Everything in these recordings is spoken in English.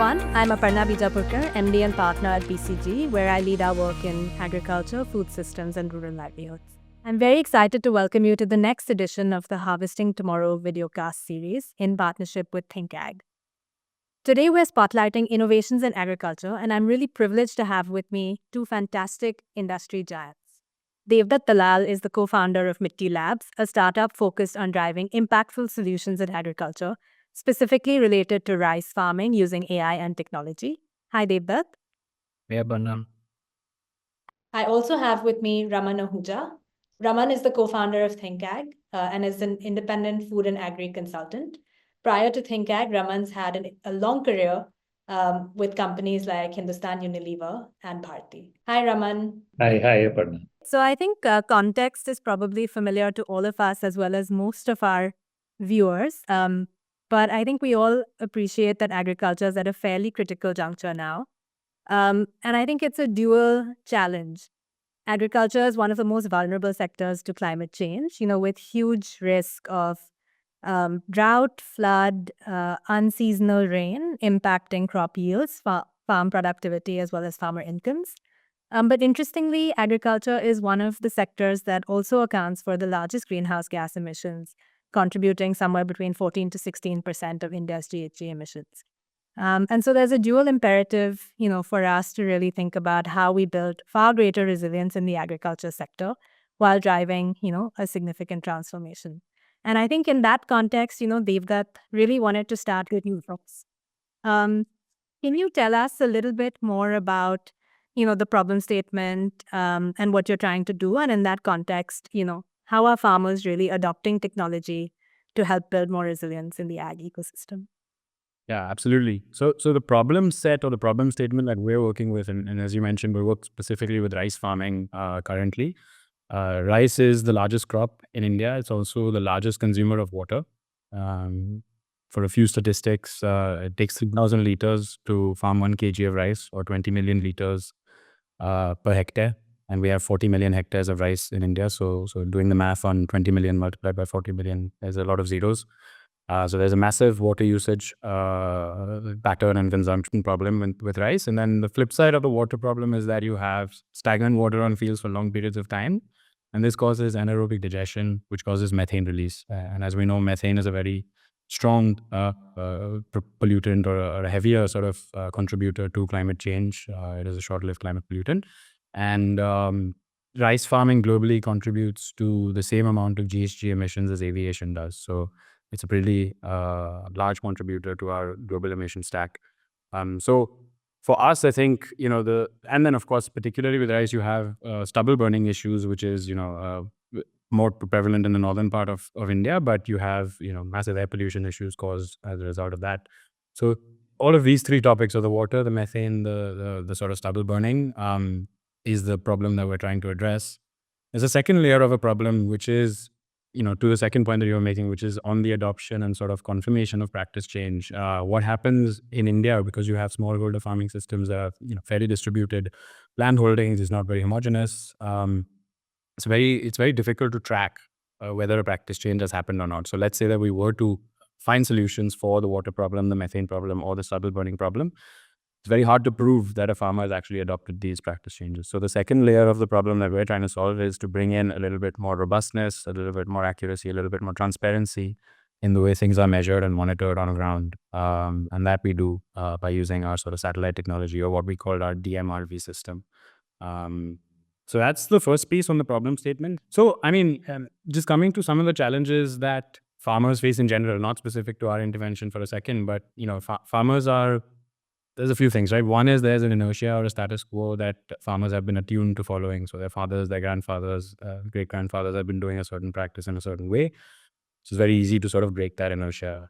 everyone. I'm Aparna Bijapurkar, MD and partner at BCG, where I lead our work in agriculture, food systems, and rural livelihoods. I'm very excited to welcome you to the next edition of the Harvesting Tomorrow videocast series in partnership with ThinkAg. Today, we're spotlighting innovations in agriculture, and I'm really privileged to have with me two fantastic industry giants. Devdutt Dalal is the co-founder of MittiLabs, a startup focused on driving impactful solutions in agriculture, specifically related to rice farming using AI and technology. Hi, Devdutt. Yeah, Aparna. I also have with me Raman Ahuja. Raman is the co-founder of ThinkAg and is an independent food and agri consultant. Prior to ThinkAg, Raman's had a long career with companies like Hindustan Unilever and Bharti. Hi, Raman. Hi, Aparna. So I think context is probably familiar to all of us as well as most of our viewers. But I think we all appreciate that agriculture is at a fairly critical juncture now. And I think it's a dual challenge. Agriculture is one of the most vulnerable sectors to climate change, with huge risk of drought, flood, unseasonal rain impacting crop yields, farm productivity, as well as farmer incomes. But interestingly, agriculture is one of the sectors that also accounts for the largest greenhouse gas emissions, contributing somewhere between 14 to 16% of India's GHG emissions. And so there's a dual imperative, for us to really think about how we build far greater resilience in the agriculture sector while driving, a significant transformation. And I think in that context, Devdutt really wanted to start with you folks. Can you tell us a little bit more about, the problem statement and what you're trying to do? And in that context, how are farmers really adopting technology to help build more resilience in the ag ecosystem? Yeah, absolutely. So the problem set or the problem statement that we're working with, and as you mentioned, we work specifically with rice farming currently. Rice is the largest crop in India. It's also the largest consumer of water. For a few statistics, it takes 3,000 liters to farm 1 kg of rice, or 20 million liters per hectare. And we have 40 million hectares of rice in India. So doing the math on 20 million multiplied by 40 million, there's a lot of zeros. So there's a massive water usage pattern and consumption problem with rice. And then the flip side of the water problem is that you have stagnant water on fields for long periods of time. And this causes anaerobic digestion, which causes methane release. And as we know, methane is a very strong pollutant or a heavier sort of contributor to climate change. It is a short-lived climate pollutant. And rice farming globally contributes to the same amount of GHG emissions as aviation does. So it's a pretty large contributor to our global emission stack. So for us, I think, and then of course, particularly with rice, you have stubble burning issues, which is, more prevalent in the northern part of India, but you have, massive air pollution issues caused as a result of that. So all of these three topics, of the water, the methane, the sort of stubble burning, is the problem that we're trying to address. There's a second layer of a problem, which is, to the second point that you were making, which is on the adoption and sort of confirmation of practice change. What happens in India, because you have smallholder farming systems that are, fairly distributed, land holdings is not very homogeneous. It's very difficult to track whether a practice change has happened or not. So let's say that we were to find solutions for the water problem, the methane problem, or the stubble burning problem. It's very hard to prove that a farmer has actually adopted these practice changes. So the second layer of the problem that we're trying to solve is to bring in a little bit more robustness, a little bit more accuracy, a little bit more transparency in the way things are measured and monitored on the ground. And that we do by using our sort of satellite technology, or what we call our DMRV system. So that's the first piece on the problem statement. So, just coming to some of the challenges that farmers face in general, not specific to our intervention for a second, but, farmers are, there's a few things, right? One is there's an inertia or a status quo that farmers have been attuned to following. So their fathers, their grandfathers, great-grandfathers have been doing a certain practice in a certain way. So it's very easy to sort of break that inertia.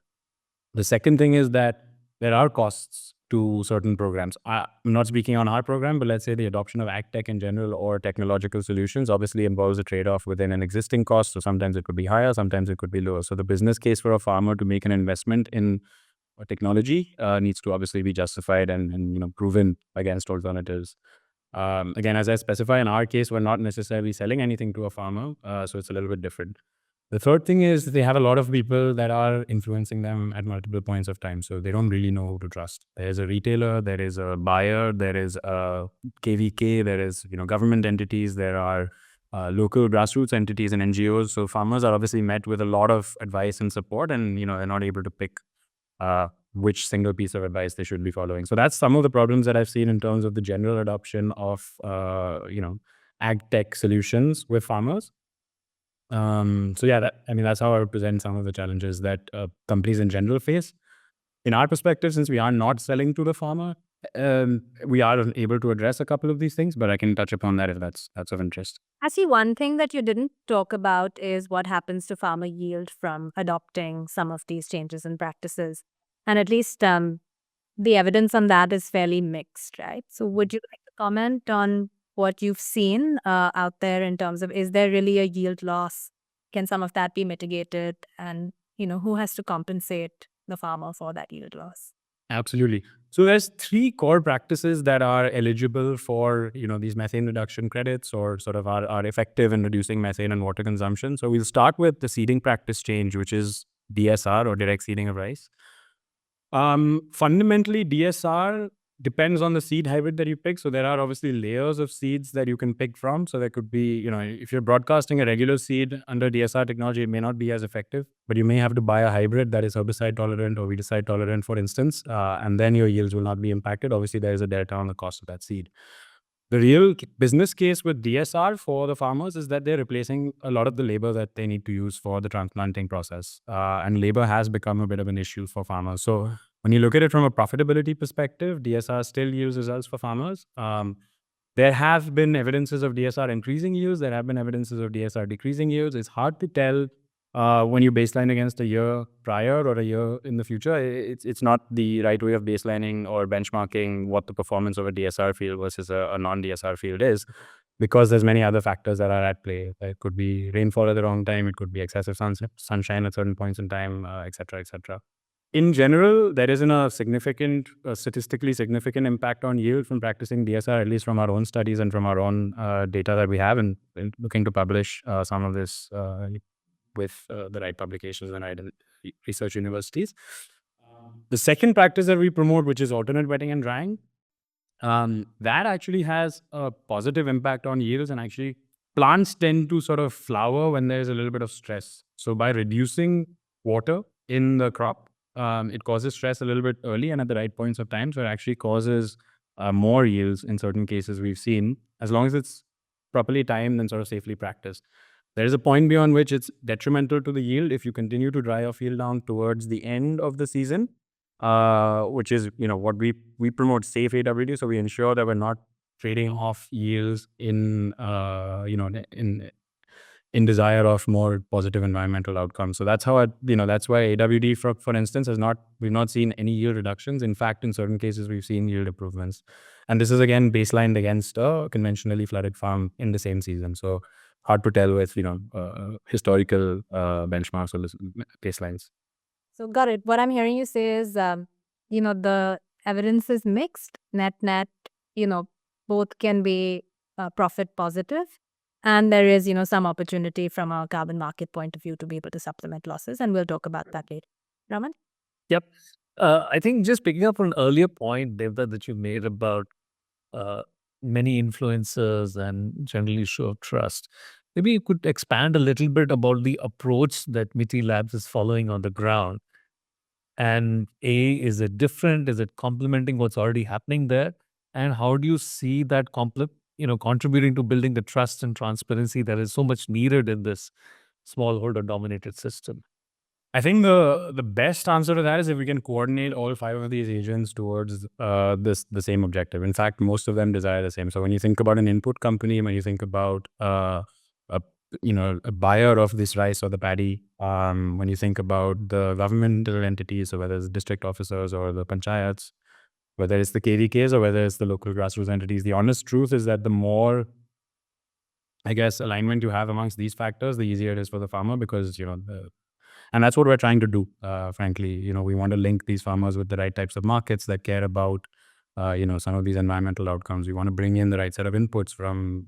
The second thing is that there are costs to certain programs. I'm not speaking on our program, but let's say the adoption of AgTech in general or technological solutions obviously involves a trade-off within an existing cost. So sometimes it could be higher, sometimes it could be lower. So the business case for a farmer to make an investment in technology needs to obviously be justified and proven against alternatives. Again, as I specify, in our case, we're not necessarily selling anything to a farmer, so it's a little bit different. The third thing is they have a lot of people that are influencing them at multiple points of time. So they don't really know who to trust. There's a retailer, there is a buyer, there is a KVK, there is, government entities, there are local grassroots entities and NGOs. So farmers are obviously met with a lot of advice and support, and, they're not able to pick which single piece of advice they should be following. So that's some of the problems that I've seen in terms of the general adoption of, ag tech solutions with farmers. So yeah, that's how I would present some of the challenges that companies in general face. In our perspective, since we are not selling to the farmer, we are able to address a couple of these things, but I can touch upon that if that's of interest. I see one thing that you didn't talk about is what happens to farmer yield from adopting some of these changes in practices. And at least the evidence on that is fairly mixed, right? So would you like to comment on what you've seen out there in terms of, is there really a yield loss? Can some of that be mitigated? And, who has to compensate the farmer for that yield loss? Absolutely. So there's 3 core practices that are eligible for, these methane reduction credits, or sort of are effective in reducing methane and water consumption. So we'll start with the seeding practice change, which is DSR, or direct seeding of rice. Fundamentally, DSR depends on the seed hybrid that you pick. So there are obviously layers of seeds that you can pick from. So there could be, if you're broadcasting a regular seed under DSR technology, it may not be as effective, but you may have to buy a hybrid that is herbicide tolerant or weedicide tolerant, for instance, and then your yields will not be impacted. Obviously, there is a delta on the cost of that seed. The real business case with DSR for the farmers is that they're replacing a lot of the labor that they need to use for the transplanting process. And labor has become a bit of an issue for farmers. So when you look at it from a profitability perspective, DSR still yields results for farmers. There have been evidences of DSR increasing yields. There have been evidences of DSR decreasing yields. It's hard to tell when you baseline against a year prior or a year in the future. It's not the right way of baselining or benchmarking what the performance of a DSR field versus a non-DSR field is, because there's many other factors that are at play. It could be rainfall at the wrong time. It could be excessive sunshine at certain points in time, et cetera, et cetera. In general, there isn't a statistically significant impact on yield from practicing DSR, at least from our own studies and from our own data that we have, and looking to publish some of this with the right publications and right research universities. The second practice that we promote, which is alternate wetting and drying, that actually has a positive impact on yields, and actually plants tend to sort of flower when there's a little bit of stress. So by reducing water in the crop, it causes stress a little bit early and at the right points of time. So it actually causes more yields in certain cases we've seen, as long as it's properly timed and sort of safely practiced. There is a point beyond which it's detrimental to the yield if you continue to dry your field down towards the end of the season, which is, what we promote safe AWD. So we ensure that we're not trading off yields in desire of more positive environmental outcomes. So that's how that's why AWD, for instance, we've not seen any yield reductions. In fact, in certain cases, we've seen yield improvements. And this is again baselined against a conventionally flooded farm in the same season. So hard to tell with historical benchmarks or baselines. So got it. What I'm hearing you say is, the evidence is mixed. Net, both can be profit positive. And there is, some opportunity from a carbon market point of view to be able to supplement losses. And we'll talk about that later. Raman? Yep. I think just picking up on an earlier point, Devdutt, that you made about many influencers and generally issue of trust. Maybe you could expand a little bit about the approach that MittiLabs is following on the ground. And is it different? Is it complementing what's already happening there? And how do you see that contributing to building the trust and transparency that is so much needed in this smallholder dominated system? I think the best answer to that is if we can coordinate all 5 of these agents towards the same objective. In fact, most of them desire the same. So when you think about an input company, when you think about a buyer of this rice or the paddy, when you think about the governmental entities, so whether it's district officers or the panchayats, whether it's the KVKs or whether it's the local grassroots entities, the honest truth is that the more, I guess, alignment you have amongst these factors, the easier it is for the farmer, because and that's what we're trying to do, frankly. We want to link these farmers with the right types of markets that care about, some of these environmental outcomes. We want to bring in the right set of inputs from,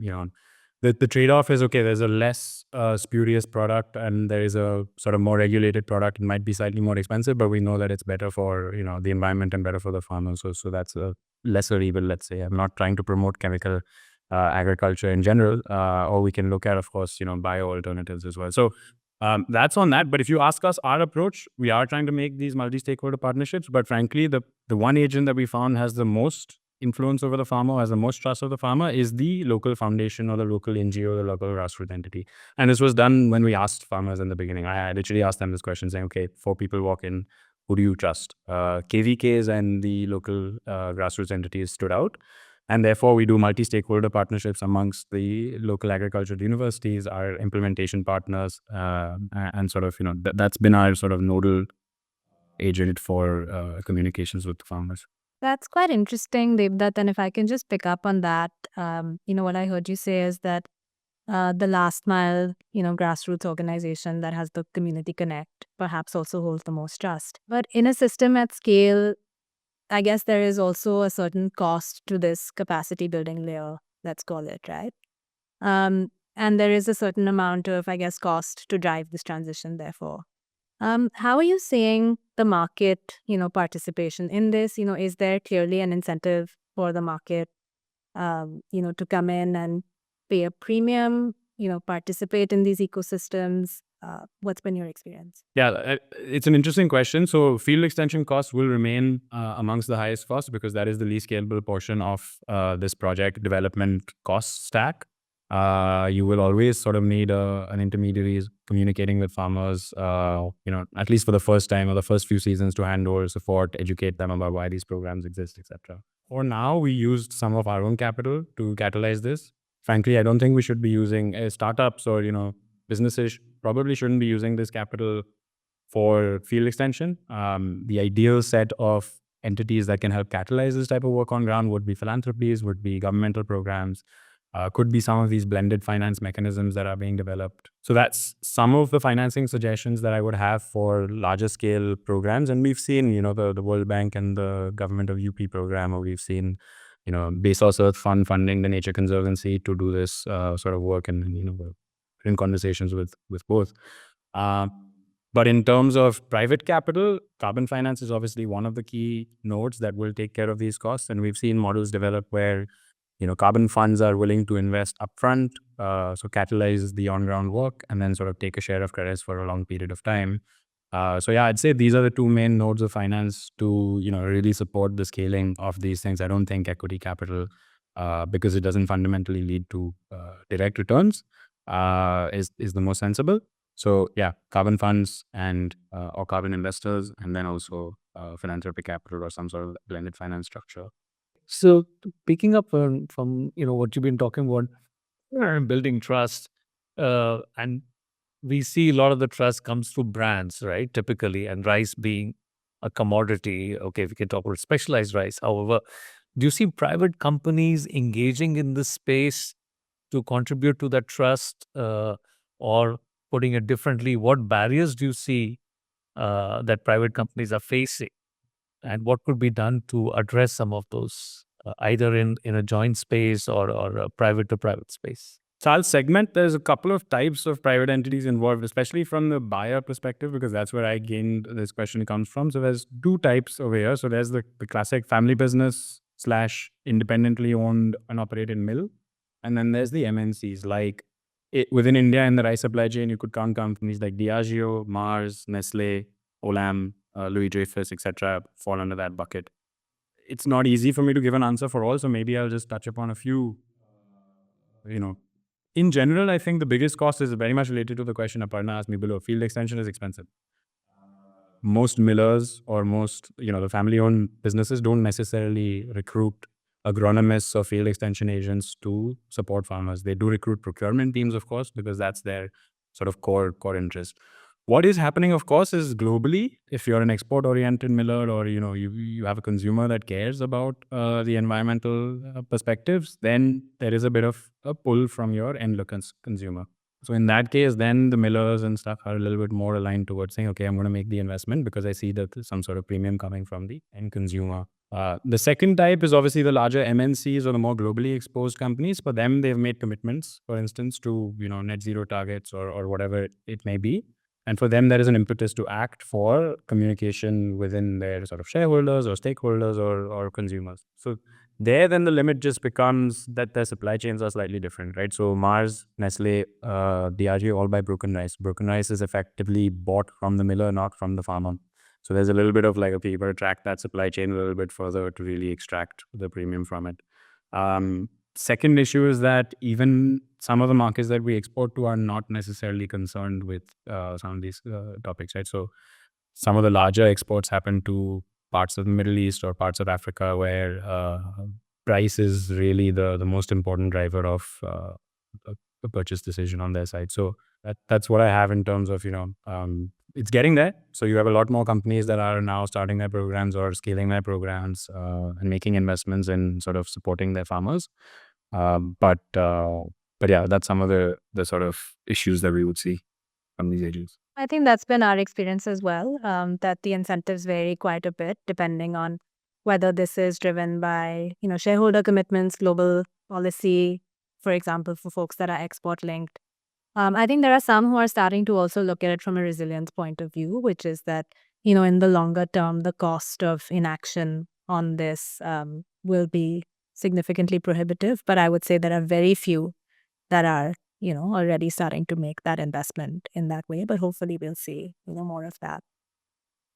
the trade-off is, okay, there's a less spurious product and there is a sort of more regulated product. It might be slightly more expensive, but we know that it's better for, the environment and better for the farmer. So that's a lesser evil, let's say. I'm not trying to promote chemical agriculture in general, or we can look at, of course, bio alternatives as well. So that's on that. But if you ask us our approach, we are trying to make these multi-stakeholder partnerships. But frankly, the one agent that we found has the most influence over the farmer, has the most trust of the farmer, is the local foundation or the local NGO, the local grassroots entity. And this was done when we asked farmers in the beginning. I literally asked them this question saying, okay, 4 people walk in, who do you trust? KVKs and the local grassroots entities stood out. And therefore, we do multi-stakeholder partnerships amongst the local agricultural universities, our implementation partners, and sort of, that's been our sort of nodal agent for communications with the farmers. That's quite interesting, Devdutt. And if I can just pick up on that, what I heard you say is that the last mile, grassroots organization that has the community connect perhaps also holds the most trust. But in a system at scale, I guess there is also a certain cost to this capacity building layer, let's call it, right? And there is a certain amount of, I guess, cost to drive this transition, therefore. How are you seeing the market, participation in this? Is there clearly an incentive for the market, to come in and pay a premium, participate in these ecosystems? What's been your experience? Yeah, it's an interesting question. So field extension costs will remain amongst the highest costs because that is the least scalable portion of this project development cost stack. You will always sort of need an intermediary communicating with farmers, at least for the first time or the first few seasons, to hand over support, educate them about why these programs exist, etc. For now, we used some of our own capital to catalyze this. Frankly, I don't think we should be using startups or, businesses probably shouldn't be using this capital for field extension. The ideal set of entities that can help catalyze this type of work on ground would be philanthropies, would be governmental programs, could be some of these blended finance mechanisms that are being developed. So that's some of the financing suggestions that I would have for larger scale programs. And we've seen, the World Bank and the government of UP program, or we've seen, Bezos Earth Fund funding the Nature Conservancy to do this sort of work, and we're in conversations with both. But in terms of private capital, carbon finance is obviously one of the key nodes that will take care of these costs. And we've seen models develop where carbon funds are willing to invest upfront, so catalyze the on-ground work, and then sort of take a share of credits for a long period of time. So yeah, I'd say these are the 2 main nodes of finance to really support the scaling of these things. I don't think equity capital, because it doesn't fundamentally lead to direct returns, is the most sensible. So yeah, carbon funds and or carbon investors, and then also philanthropic capital or some sort of blended finance structure. So picking up from what you've been talking about, building trust, and we see a lot of the trust comes through brands, right? Typically, and rice being a commodity. Okay, we can talk about specialized rice. However, do you see private companies engaging in this space to contribute to that trust, or putting it differently, what barriers do you see that private companies are facing, and what could be done to address some of those, either in a joint space or a private to private space? So I'll segment. There's a couple of types of private entities involved, especially from the buyer perspective, because that's where I gained this question comes from. So there's 2 types over here. So there's the classic family business / independently owned and operated mill. And then there's the MNCs. Like within India in the rice supply chain, you could count companies like Diageo, Mars, Nestle, Olam, Louis Dreyfus, etc. fall under that bucket. It's not easy for me to give an answer for all, so maybe I'll just touch upon a few. In general, I think the biggest cost is very much related to the question Aparna asked me below. Field extension is expensive. Most millers or most, the family-owned businesses don't necessarily recruit agronomists or field extension agents to support farmers. They do recruit procurement teams, of course, because that's their sort of core interest. What is happening, of course, is globally, if you're an export-oriented miller or, you have a consumer that cares about the environmental perspectives, then there is a bit of a pull from your end consumer. So in that case, then the millers and stuff are a little bit more aligned towards saying, okay, I'm going to make the investment because I see that there's some sort of premium coming from the end consumer The second type is obviously the larger MNCs or the more globally exposed companies. For them, they've made commitments, for instance, to net zero targets or whatever it may be. And for them, there is an impetus to act for communication within their sort of shareholders or stakeholders or consumers. So there, then the limit just becomes that their supply chains are slightly different, right? So Mars, Nestle, Diageo all buy broken rice. Broken rice is effectively bought from the miller, not from the farmer. So there's a little bit of like, okay, you got to track that supply chain a little bit further to really extract the premium from it. Second issue is that even some of the markets that we export to are not necessarily concerned with some of these topics, right? So some of the larger exports happen to parts of the Middle East or parts of Africa where price is really the most important driver of a purchase decision on their side. So that's what I have in terms of, it's getting there. So you have a lot more companies that are now starting their programs or scaling their programs and making investments in sort of supporting their farmers. But yeah, that's some of the sort of issues that we would see from these agents. I think that's been our experience as well, that the incentives vary quite a bit depending on whether this is driven by, shareholder commitments, global policy, for example, for folks that are export linked. I think there are some who are starting to also look at it from a resilience point of view, which is that, in the longer term, the cost of inaction on this will be significantly prohibitive. But I would say there are very few that are, already starting to make that investment in that way. But hopefully we'll see, more of that.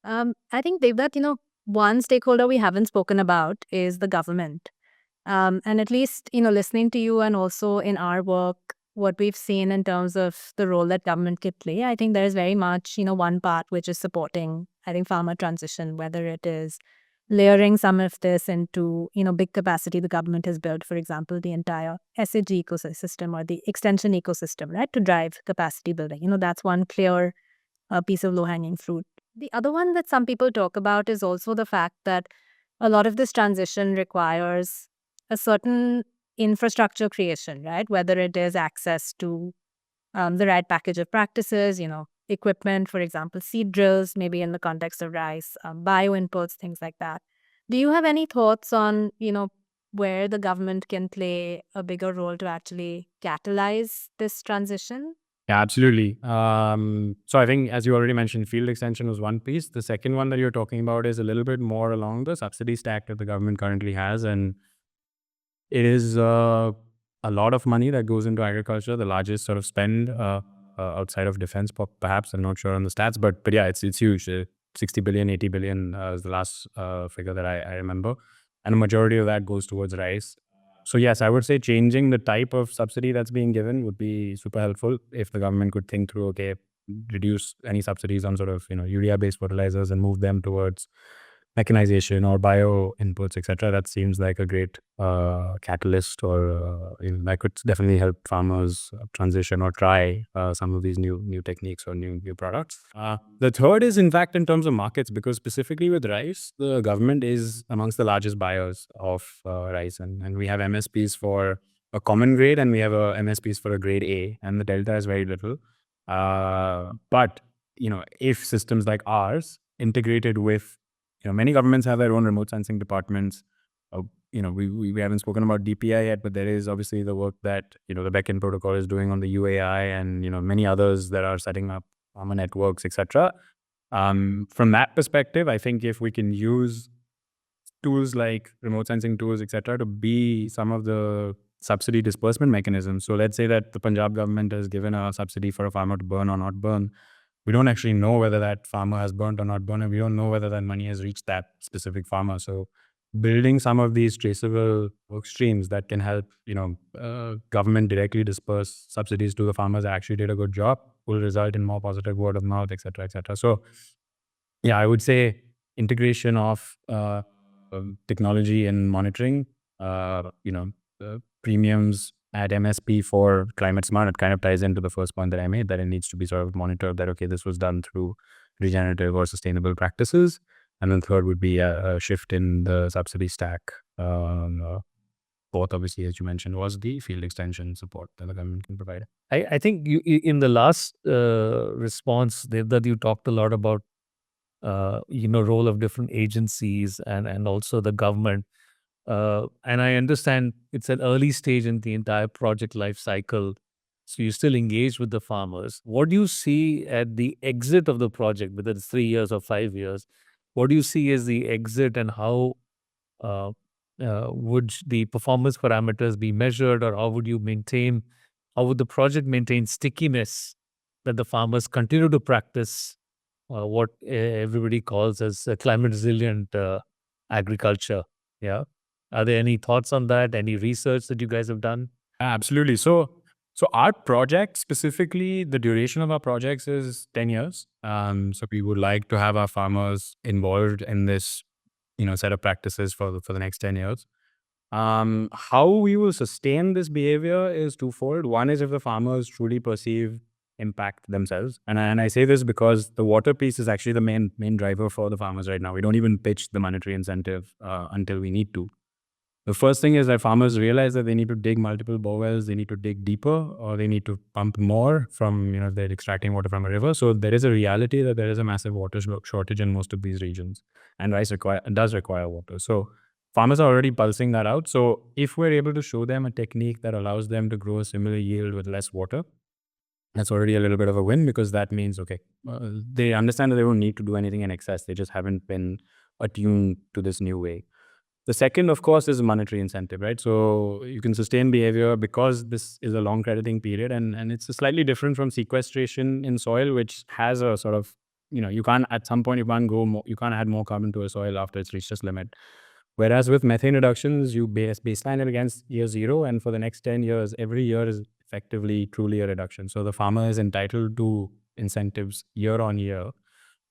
I think, Devdutt, one stakeholder we haven't spoken about is the government. And at least, listening to you and also in our work, what we've seen in terms of the role that government could play, I think there is very much, one part which is supporting, I think, farmer transition, whether it is layering some of this into, big capacity the government has built, for example, the entire SAG ecosystem or the extension ecosystem, right, to drive capacity building. That's one clear piece of low-hanging fruit. The other one that some people talk about is also the fact that a lot of this transition requires a certain infrastructure creation, right? Whether it is access to the right package of practices, equipment, for example, seed drills, maybe in the context of rice, bio inputs, things like that. Do you have any thoughts on, where the government can play a bigger role to actually catalyze this transition? Yeah, absolutely. So I think, as you already mentioned, field extension was one piece. The second one that you're talking about is a little bit more along the subsidy stack that the government currently has. And it is a lot of money that goes into agriculture, the largest sort of spend outside of defense, perhaps. I'm not sure on the stats, but yeah, it's huge. 60 billion, 80 billion is the last figure that I remember. And a majority of that goes towards rice. So yes, I would say changing the type of subsidy that's being given would be super helpful if the government could think through, okay, reduce any subsidies on sort of, urea-based fertilizers and move them towards mechanization or bio inputs, etc. That seems like a great catalyst, or that could definitely help farmers transition or try some of these new techniques or new products. The third is, in fact, in terms of markets, because specifically with rice, the government is amongst the largest buyers of rice, and we have MSPs for a common grade and we have MSPs for a grade A, and the delta is very little. But if systems like ours integrated with, many governments have their own remote sensing departments. We haven't spoken about DPI yet, but there is obviously the work that, the backend protocol is doing on the UAI, and, many others that are setting up farmer networks, etc. From that perspective, I think if we can use tools like remote sensing tools, etc., to be some of the subsidy disbursement mechanisms. So let's say that the Punjab government has given a subsidy for a farmer to burn or not burn. We don't actually know whether that farmer has burnt or not burnt, and we don't know whether that money has reached that specific farmer. So building some of these traceable work streams that can help, government directly disperse subsidies to the farmers that actually did a good job will result in more positive word of mouth, etc., etc. So yeah, I would say integration of technology and monitoring, premiums at MSP for climate smart. It kind of ties into the first point that I made, that it needs to be sort of monitored, that, okay, this was done through regenerative or sustainable practices. And then third would be a shift in the subsidy stack. Both, obviously, as you mentioned, was the field extension support that the government can provide. I think you, in the last response, Devdutt, you talked a lot about role of different agencies and also the government. And I understand it's an early stage in the entire project life cycle. So you still engage with the farmers. What do you see at the exit of the project, whether it's 3 years or 5 years? What do you see as the exit, and how uh, would the performance parameters be measured, or how would the project maintain stickiness that the farmers continue to practice what everybody calls as climate resilient agriculture? Yeah. Are there any thoughts on that? Any research that you guys have done? Absolutely. So our project specifically, the duration of our projects is 10 years. So we would like to have our farmers involved in this, set of practices for the next 10 years. How we will sustain this behavior is twofold. One is if the farmers truly perceive impact themselves. And I say this because the water piece is actually the main driver for the farmers right now. We don't even pitch the monetary incentive until we need to. The first thing is that farmers realize that they need to dig multiple bore wells, they need to dig deeper, or they need to pump more from, if they're extracting water from a river. So there is a reality that there is a massive water shortage in most of these regions, and rice does require water. So farmers are already pulsing that out. So if we're able to show them a technique that allows them to grow a similar yield with less water, that's already a little bit of a win, because that means, okay, they understand that they don't need to do anything in excess. They just haven't been attuned to this new way. The second, of course, is monetary incentive, right? So you can sustain behavior because this is a long crediting period, and it's slightly different from sequestration in soil, which has a sort of, you can't, at some point, you can't add more carbon to a soil after it's reached its limit. Whereas with methane reductions, you baseline it against year zero, and for the next 10 years, every year is effectively truly a reduction. So the farmer is entitled to incentives year on year,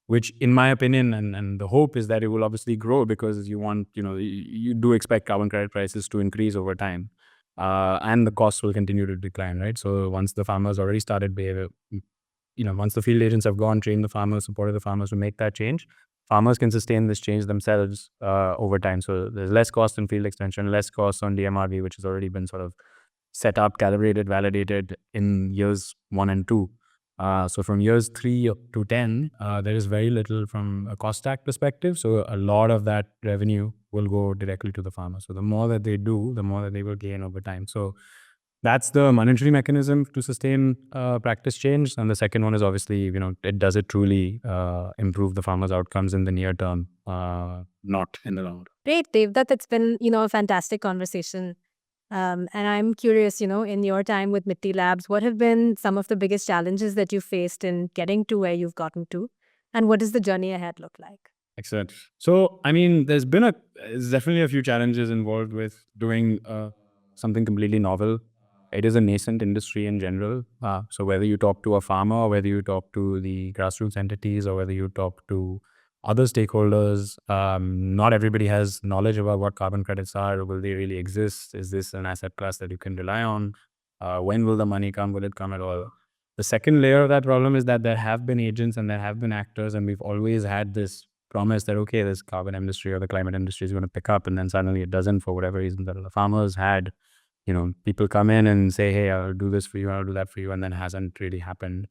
which in my opinion, and the hope is that it will obviously grow, because you do expect carbon credit prices to increase over time. And the costs will continue to decline, right? So once the farmers already started behavior, once the field agents have gone, trained the farmers, supported the farmers to make that change, farmers can sustain this change themselves over time. So there's less cost in field extension, less cost on DMRV, which has already been sort of set up, calibrated, validated in years 1 and 2. So from years 3 to 10, there is very little from a cost stack perspective. So a lot of that revenue will go directly to the farmer. So the more that they do, the more that they will gain over time. So that's the monetary mechanism to sustain practice change. And the second one is obviously, does it truly improve the farmer's outcomes in the near term, not in the long term. Great, Devdutt. It's been, a fantastic conversation. And I'm curious, in your time with MittiLabs, what have been some of the biggest challenges that you faced in getting to where you've gotten to? And what does the journey ahead look like? Excellent. So, there's definitely a few challenges involved with doing something completely novel. It is a nascent industry in general. So whether you talk to a farmer, or whether you talk to the grassroots entities, or whether you talk to other stakeholders, not everybody has knowledge about what carbon credits are. Will they really exist? Is this an asset class that you can rely on? When will the money come? Will it come at all? The second layer of that problem is that there have been agents and there have been actors, and we've always had this promise that, okay, this carbon industry or the climate industry is going to pick up, and then suddenly it doesn't for whatever reason. That the farmers had, people come in and say, hey, I'll do this for you, I'll do that for you, and then hasn't really happened.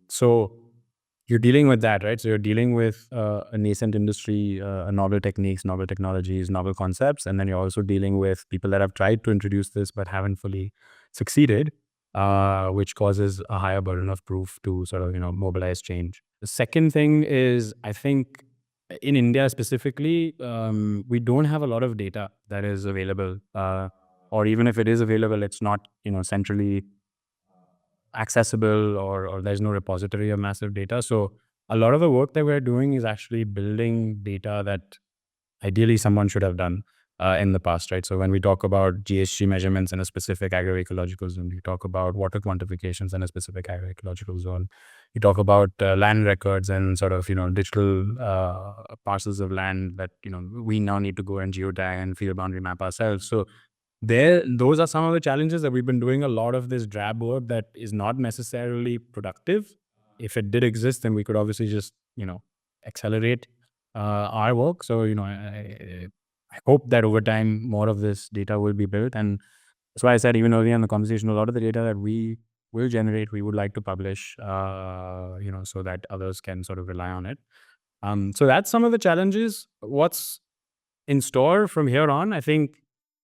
So you're dealing with that, right? So you're dealing with a nascent industry, novel techniques, novel technologies, novel concepts, and then you're also dealing with people that have tried to introduce this but haven't fully succeeded, which causes a higher burden of proof to sort of, mobilize change. The second thing is, I think in India specifically, we don't have a lot of data that is available, or even if it is available, it's not, centrally accessible, or there's no repository of massive data. So a lot of the work that we're doing is actually building data that ideally someone should have done in the past, right? So when we talk about GHG measurements in a specific agroecological zone, we talk about water quantifications in a specific agroecological zone, you talk about land records and sort of, digital parcels of land that, we now need to go and geotag and field boundary map ourselves. So those are some of the challenges that we've been doing a lot of this drab work that is not necessarily productive. If it did exist, then we could obviously just, accelerate our work. So, I hope that over time, more of this data will be built. And that's why I said, even earlier in the conversation, a lot of the data that we will generate, we would like to publish, so that others can sort of rely on it. So that's some of the challenges. What's in store from here on? I think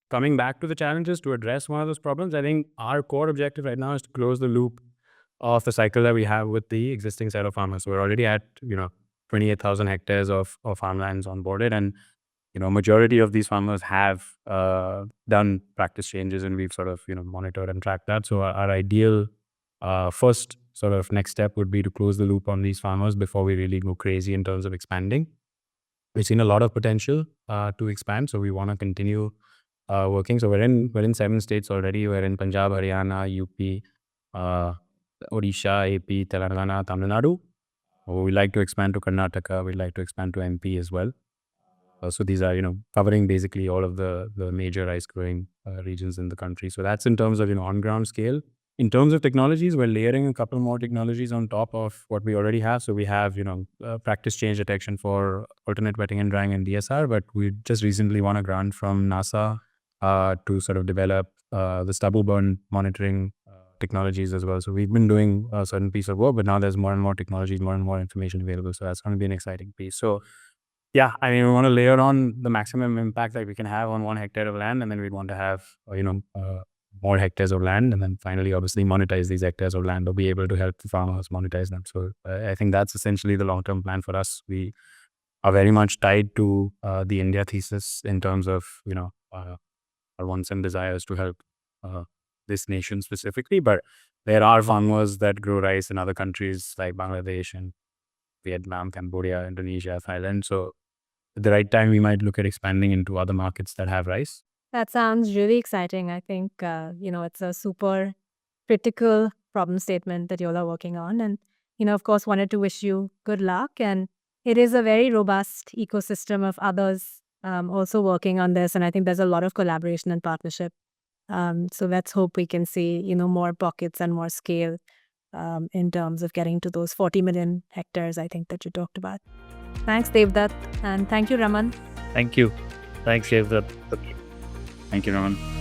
coming back to the challenges to address one of those problems, I think our core objective right now is to close the loop of the cycle that we have with the existing set of farmers. So we're already at 28,000 hectares of farmlands onboarded, and majority of these farmers have done practice changes, and we've sort of monitored and tracked that. So our ideal first sort of next step would be to close the loop on these farmers before we really go crazy in terms of expanding. We've seen a lot of potential to expand, so we want to continue working. So we're in 7 states already. We're in Punjab, Haryana, UP, Odisha, AP, Telangana, Tamil Nadu. We'd like to expand to Karnataka. We'd like to expand to MP as well. So these are covering basically all of the major rice growing regions in the country. So that's in terms of on ground scale. In terms of technologies, we're layering a couple more technologies on top of what we already have. So we have practice change detection for alternate wetting and drying and DSR, but we just recently won a grant from NASA to sort of develop the stubble burn monitoring technologies as well. So we've been doing a certain piece of work, but now there's more and more technologies, more and more information available. So that's going to be an exciting piece. So yeah, I mean, we want to layer on the maximum impact that we can have on 1 hectare of land, and then we'd want to have, more hectares of land, and then finally, obviously, monetize these hectares of land or be able to help the farmers monetize them. So I think that's essentially the long-term plan for us. We are very much tied to the India thesis in terms of, our wants and desires to help this nation specifically. But there are farmers that grow rice in other countries like Bangladesh and Vietnam, Cambodia, Indonesia, Thailand. So at the right time, we might look at expanding into other markets that have rice. That sounds really exciting. I think, it's a super critical problem statement that you all are working on. And, of course, wanted to wish you good luck. And it is a very robust ecosystem of others also working on this. And I think there's a lot of collaboration and partnership. So let's hope we can see, more pockets and more scale in terms of getting to those 40 million hectares, I think, that you talked about. Thanks, Devdutt. And thank you, Raman. Thank you. Thanks, Devdutt. Thank you, Raman.